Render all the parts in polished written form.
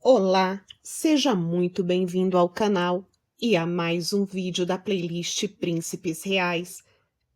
Olá, seja muito bem-vindo ao canal e a mais um vídeo da playlist Príncipes Reais.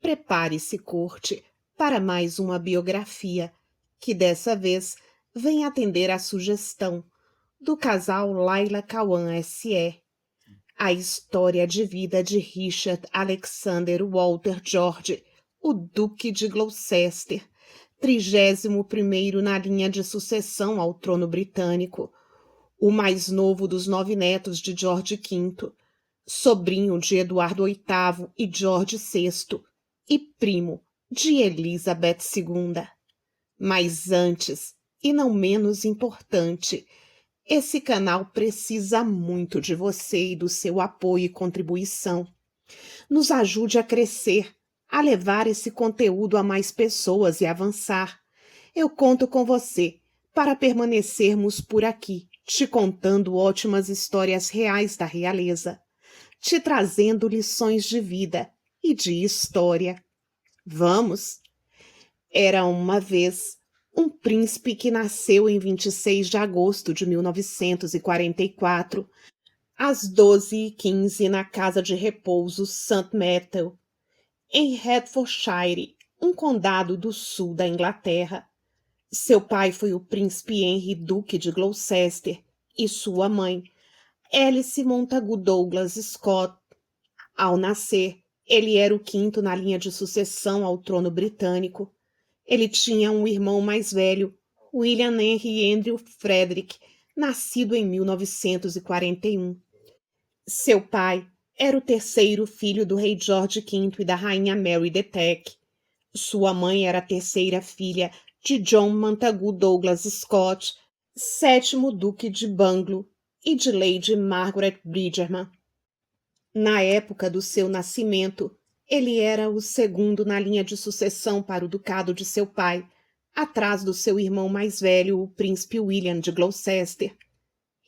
Prepare-se, curte, para mais uma biografia, que dessa vez vem atender à sugestão do casal Laila Kawan S.E., a história de vida de Richard Alexander Walter George, o Duque de Gloucester, 31º na linha de sucessão ao trono britânico, o mais novo dos 9 netos de George V, sobrinho de Eduardo VIII e George VI, e primo de Elizabeth II. Mas antes, e não menos importante, esse canal precisa muito de você e do seu apoio e contribuição. Nos ajude a crescer, a levar esse conteúdo a mais pessoas e avançar. Eu conto com você para permanecermos por aqui, te contando ótimas histórias reais da realeza, te trazendo lições de vida e de história. Vamos? Era uma vez um príncipe que nasceu em 26 de agosto de 1944, às 12h15 na casa de repouso St. Methel, em Hertfordshire, um condado do sul da Inglaterra. Seu pai foi o príncipe Henry, duque de Gloucester, e sua mãe, Alice Montagu Douglas Scott. Ao nascer, ele era o quinto na linha de sucessão ao trono britânico. Ele tinha um irmão mais velho, William Henry Andrew Frederick, nascido em 1941. Seu pai era o terceiro filho do rei George V e da rainha Mary de Teck. Sua mãe era a terceira filha de John Montagu Douglas Scott, sétimo duque de Bungalow, e de Lady Margaret Bridgerman. Na época do seu nascimento, ele era o segundo na linha de sucessão para o ducado de seu pai, atrás do seu irmão mais velho, o príncipe William de Gloucester.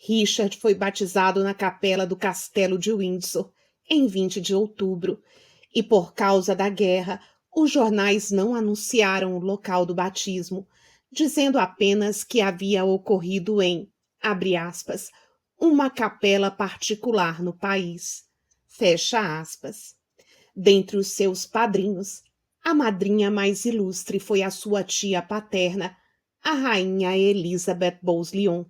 Richard foi batizado na capela do Castelo de Windsor, em 20 de outubro, e por causa da guerra, os jornais não anunciaram o local do batismo, dizendo apenas que havia ocorrido em, abre aspas, uma capela particular no país, fecha aspas. Dentre os seus padrinhos, a madrinha mais ilustre foi a sua tia paterna, a rainha Elizabeth Bowes-Lyon.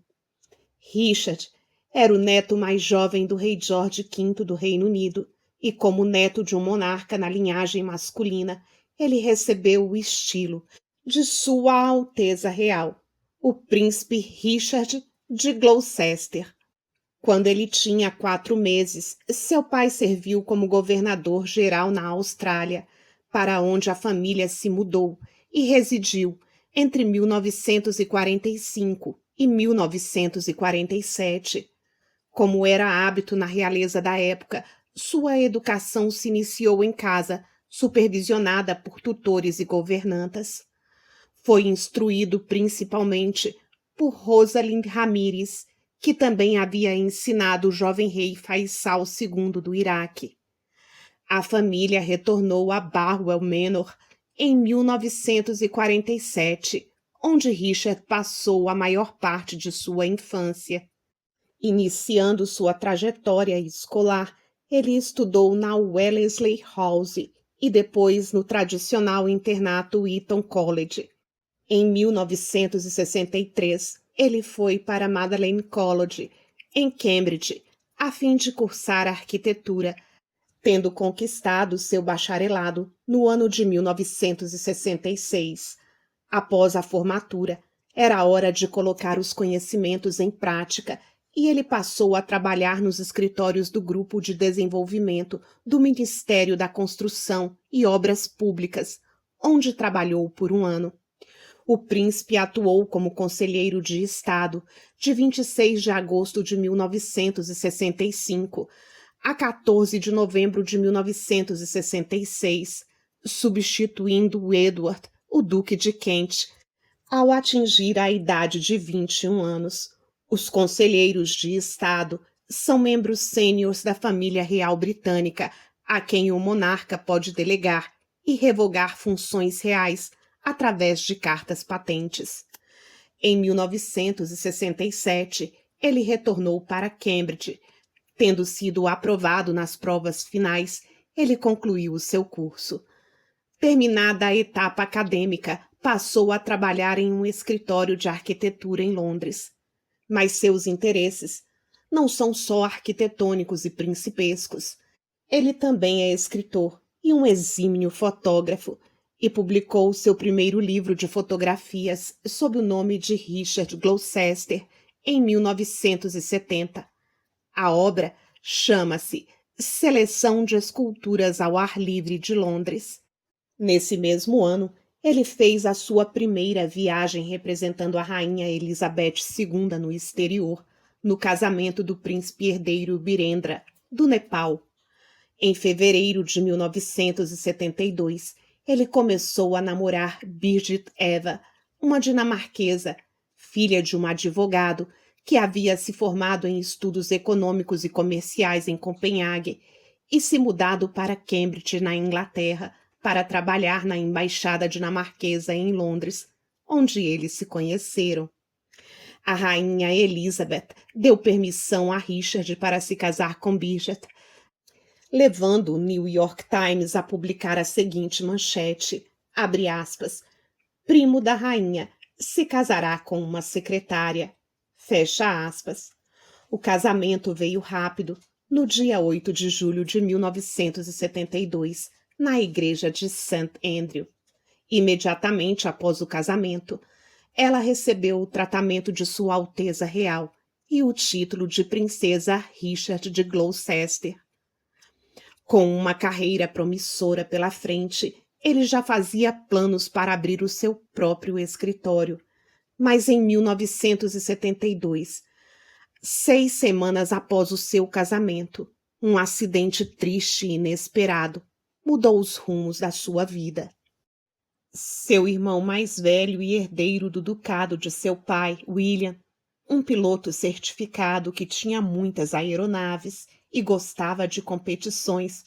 Richard era o neto mais jovem do rei George V do Reino Unido, e como neto de um monarca na linhagem masculina, ele recebeu o estilo de Sua Alteza Real, o príncipe Richard de Gloucester. Quando ele tinha 4 meses, seu pai serviu como governador-geral na Austrália, para onde a família se mudou e residiu entre 1945 e 1947. Como era hábito na realeza da época, sua educação se iniciou em casa, supervisionada por tutores e governantas. Foi instruído principalmente por Rosalind Ramírez, que também havia ensinado o jovem rei Faisal II do Iraque. A família retornou a Barwell Manor em 1947, onde Richard passou a maior parte de sua infância. Iniciando sua trajetória escolar, ele estudou na Wellesley House e depois no tradicional internato Eton College. Em 1963, ele foi para Magdalen College, em Cambridge, a fim de cursar arquitetura, tendo conquistado seu bacharelado no ano de 1966. Após a formatura, era hora de colocar os conhecimentos em prática e ele passou a trabalhar nos escritórios do Grupo de Desenvolvimento do Ministério da Construção e Obras Públicas, onde trabalhou por um ano. O príncipe atuou como conselheiro de Estado de 26 de agosto de 1965 a 14 de novembro de 1966, substituindo Edward, o Duque de Kent, ao atingir a idade de 21 anos. Os conselheiros de Estado são membros sêniores da família real britânica, a quem o monarca pode delegar e revogar funções reais através de cartas patentes. Em 1967, ele retornou para Cambridge. Tendo sido aprovado nas provas finais, ele concluiu o seu curso. Terminada a etapa acadêmica, passou a trabalhar em um escritório de arquitetura em Londres. Mas seus interesses não são só arquitetônicos e principescos. Ele também é escritor e um exímio fotógrafo, e publicou seu primeiro livro de fotografias sob o nome de Richard Gloucester em 1970. A obra chama-se Seleção de Esculturas ao Ar Livre de Londres. Nesse mesmo ano, ele fez a sua primeira viagem representando a rainha Elizabeth II no exterior, no casamento do príncipe herdeiro Birendra, do Nepal. Em fevereiro de 1972, ele começou a namorar Birgit Eva, uma dinamarquesa, filha de um advogado que havia se formado em estudos econômicos e comerciais em Copenhague e se mudado para Cambridge, na Inglaterra, para trabalhar na embaixada dinamarquesa em Londres, onde eles se conheceram. A rainha Elizabeth deu permissão a Richard para se casar com Birgit, levando o New York Times a publicar a seguinte manchete, abre aspas, primo da rainha se casará com uma secretária, fecha aspas. O casamento veio rápido, no dia 8 de julho de 1972, na igreja de St. Andrew. Imediatamente após o casamento, ela recebeu o tratamento de Sua Alteza Real e o título de Princesa Richard de Gloucester. Com uma carreira promissora pela frente, ele já fazia planos para abrir o seu próprio escritório. Mas em 1972, 6 semanas após o seu casamento, um acidente triste e inesperado mudou os rumos da sua vida. Seu irmão mais velho e herdeiro do ducado de seu pai, William, um piloto certificado que tinha muitas aeronaves e gostava de competições,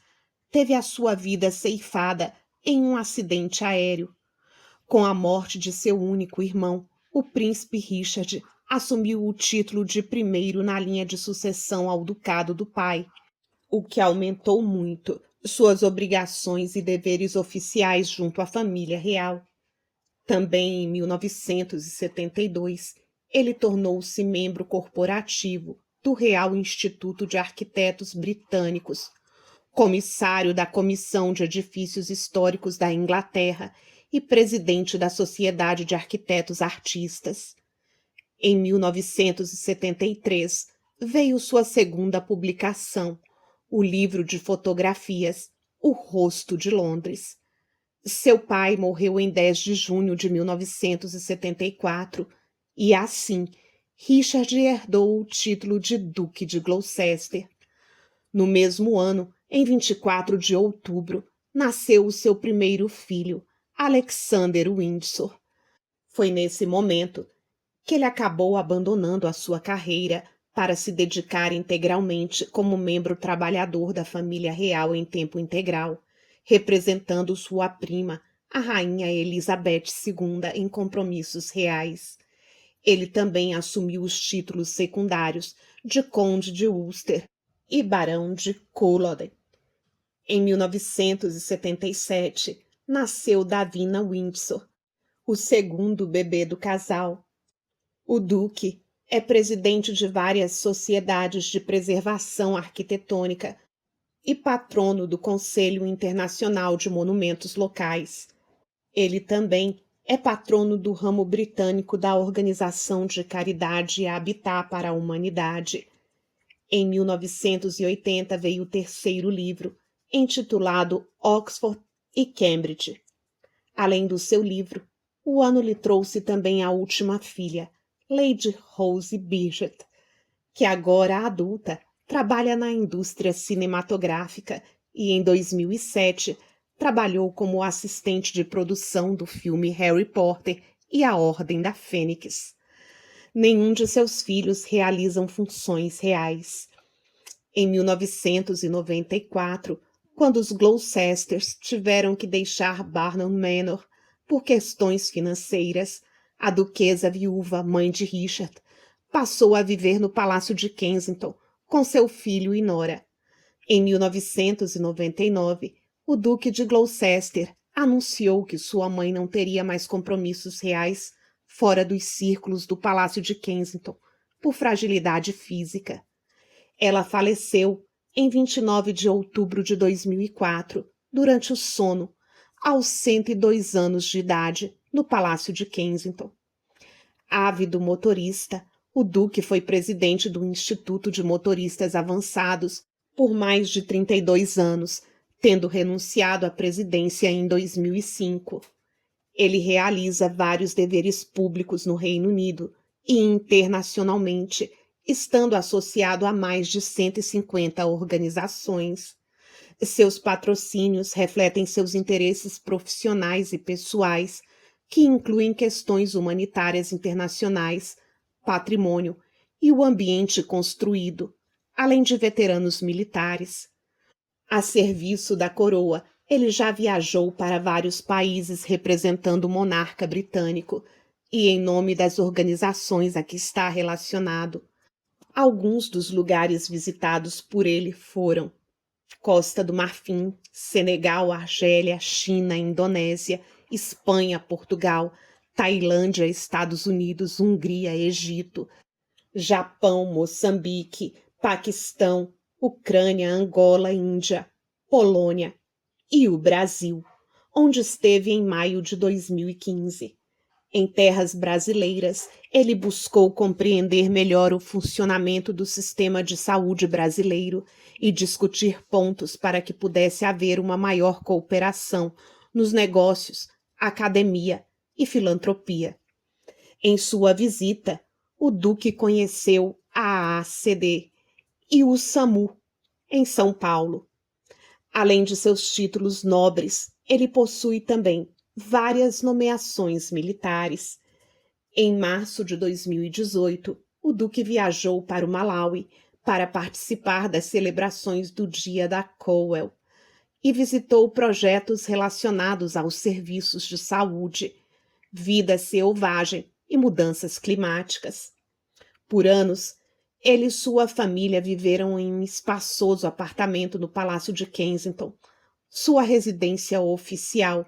teve a sua vida ceifada em um acidente aéreo. Com a morte de seu único irmão, o príncipe Richard assumiu o título de primeiro na linha de sucessão ao ducado do pai, o que aumentou muito suas obrigações e deveres oficiais junto à família real. Também em 1972, ele tornou-se membro corporativo do Real Instituto de Arquitetos Britânicos, comissário da Comissão de Edifícios Históricos da Inglaterra e presidente da Sociedade de Arquitetos Artistas. Em 1973, veio sua segunda publicação, o livro de fotografias O Rosto de Londres. Seu pai morreu em 10 de junho de 1974 e, assim, Richard herdou o título de Duque de Gloucester. No mesmo ano, em 24 de outubro, nasceu o seu primeiro filho, Alexander Windsor. Foi nesse momento que ele acabou abandonando a sua carreira para se dedicar integralmente como membro trabalhador da família real em tempo integral, representando sua prima, a rainha Elizabeth II, em compromissos reais. Ele também assumiu os títulos secundários de Conde de Worcester e Barão de Culloden. Em 1977, nasceu Davina Windsor, o segundo bebê do casal. O Duque é presidente de várias sociedades de preservação arquitetônica e patrono do Conselho Internacional de Monumentos Locais. Ele também é patrono do ramo britânico da Organização de Caridade Habitat para a Humanidade. Em 1980 veio o terceiro livro, intitulado Oxford e Cambridge. Além do seu livro, o ano lhe trouxe também a última filha, Lady Rose Birgit, que agora adulta trabalha na indústria cinematográfica e em 2007 trabalhou como assistente de produção do filme Harry Potter e a Ordem da Fênix. Nenhum de seus filhos realizam funções reais. Em 1994, quando os Gloucesters tiveram que deixar Barnum Manor por questões financeiras, a duquesa viúva, mãe de Richard, passou a viver no Palácio de Kensington com seu filho e nora. Em 1999, o Duque de Gloucester anunciou que sua mãe não teria mais compromissos reais fora dos círculos do Palácio de Kensington por fragilidade física. Ela faleceu em 29 de outubro de 2004, durante o sono, aos 102 anos de idade, no Palácio de Kensington. Ávido motorista, o Duque foi presidente do Instituto de Motoristas Avançados por mais de 32 anos, tendo renunciado à presidência em 2005. Ele realiza vários deveres públicos no Reino Unido e internacionalmente, estando associado a mais de 150 organizações. Seus patrocínios refletem seus interesses profissionais e pessoais, que incluem questões humanitárias internacionais, patrimônio e o ambiente construído, além de veteranos militares. A serviço da coroa, ele já viajou para vários países representando o monarca britânico e em nome das organizações a que está relacionado. Alguns dos lugares visitados por ele foram Costa do Marfim, Senegal, Argélia, China, Indonésia, Espanha, Portugal, Tailândia, Estados Unidos, Hungria, Egito, Japão, Moçambique, Paquistão, Ucrânia, Angola, Índia, Polônia e o Brasil, onde esteve em maio de 2015. Em terras brasileiras, ele buscou compreender melhor o funcionamento do sistema de saúde brasileiro e discutir pontos para que pudesse haver uma maior cooperação nos negócios, academia e filantropia. Em sua visita, o Duque conheceu a AACD e o SAMU, em São Paulo. Além de seus títulos nobres, ele possui também várias nomeações militares. Em março de 2018, o Duque viajou para o Malawi para participar das celebrações do Dia da Cowell e visitou projetos relacionados aos serviços de saúde, vida selvagem e mudanças climáticas. Por anos, ele e sua família viveram em um espaçoso apartamento no Palácio de Kensington, sua residência oficial,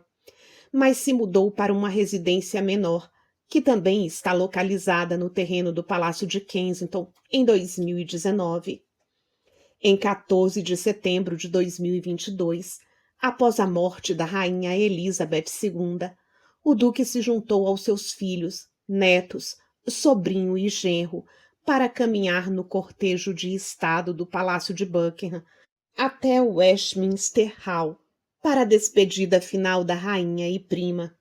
mas se mudou para uma residência menor, que também está localizada no terreno do Palácio de Kensington, em 2019. Em 14 de setembro de 2022, após a morte da rainha Elizabeth II, o Duque se juntou aos seus filhos, netos, sobrinho e genro para caminhar no cortejo de estado do Palácio de Buckingham até o Westminster Hall, para a despedida final da rainha e prima.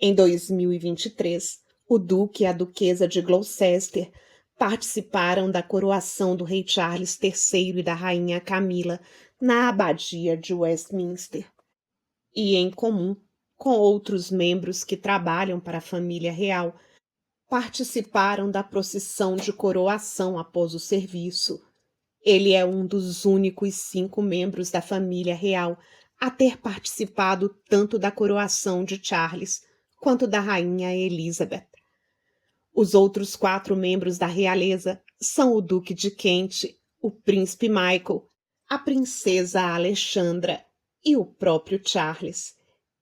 Em 2023, o Duque e a Duquesa de Gloucester participaram da coroação do rei Charles III e da rainha Camila na abadia de Westminster. E, em comum com outros membros que trabalham para a família real, participaram da procissão de coroação após o serviço. Ele é um dos únicos 5 membros da família real a ter participado tanto da coroação de Charles quanto da rainha Elizabeth. Os outros 4 membros da realeza são o Duque de Kent, o príncipe Michael, a princesa Alexandra e o próprio Charles.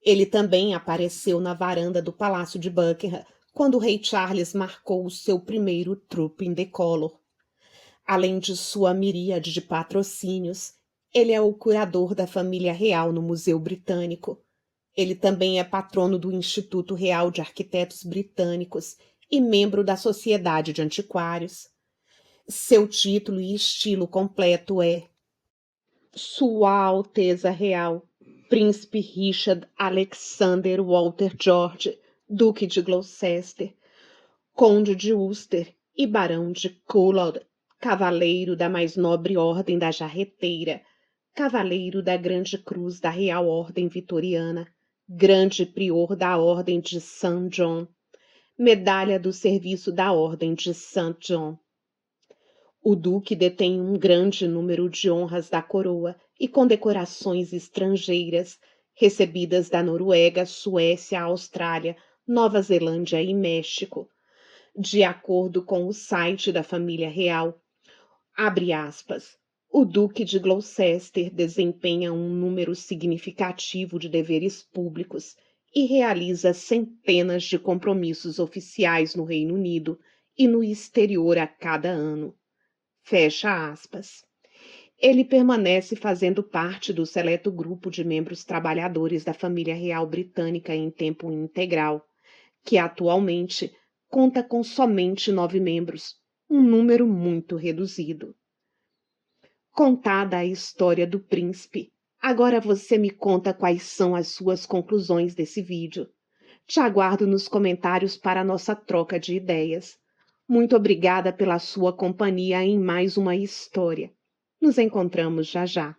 Ele também apareceu na varanda do Palácio de Buckingham quando o rei Charles marcou o seu primeiro Trooping the Colour. Além de sua miríade de patrocínios, ele é o curador da família real no Museu Britânico. Ele também é patrono do Instituto Real de Arquitetos Britânicos e membro da Sociedade de Antiquários. Seu título e estilo completo é Sua Alteza Real, Príncipe Richard Alexander Walter George, Duque de Gloucester, Conde de Worcester e Barão de Culloden, Cavaleiro da mais nobre Ordem da Jarreteira, Cavaleiro da Grande Cruz da Real Ordem Vitoriana, Grande Prior da Ordem de St. John, Medalha do Serviço da Ordem de St. John. O Duque detém um grande número de honras da coroa e condecorações estrangeiras, recebidas da Noruega, Suécia, Austrália, Nova Zelândia e México. De acordo com o site da família real, abre aspas, o Duque de Gloucester desempenha um número significativo de deveres públicos e realiza centenas de compromissos oficiais no Reino Unido e no exterior a cada ano. Fecha aspas. Ele permanece fazendo parte do seleto grupo de membros trabalhadores da família real britânica em tempo integral, que atualmente conta com somente 9 membros, um número muito reduzido. Contada a história do príncipe, agora você me conta quais são as suas conclusões desse vídeo. Te aguardo nos comentários para a nossa troca de ideias. Muito obrigada pela sua companhia em mais uma história. Nos encontramos já já.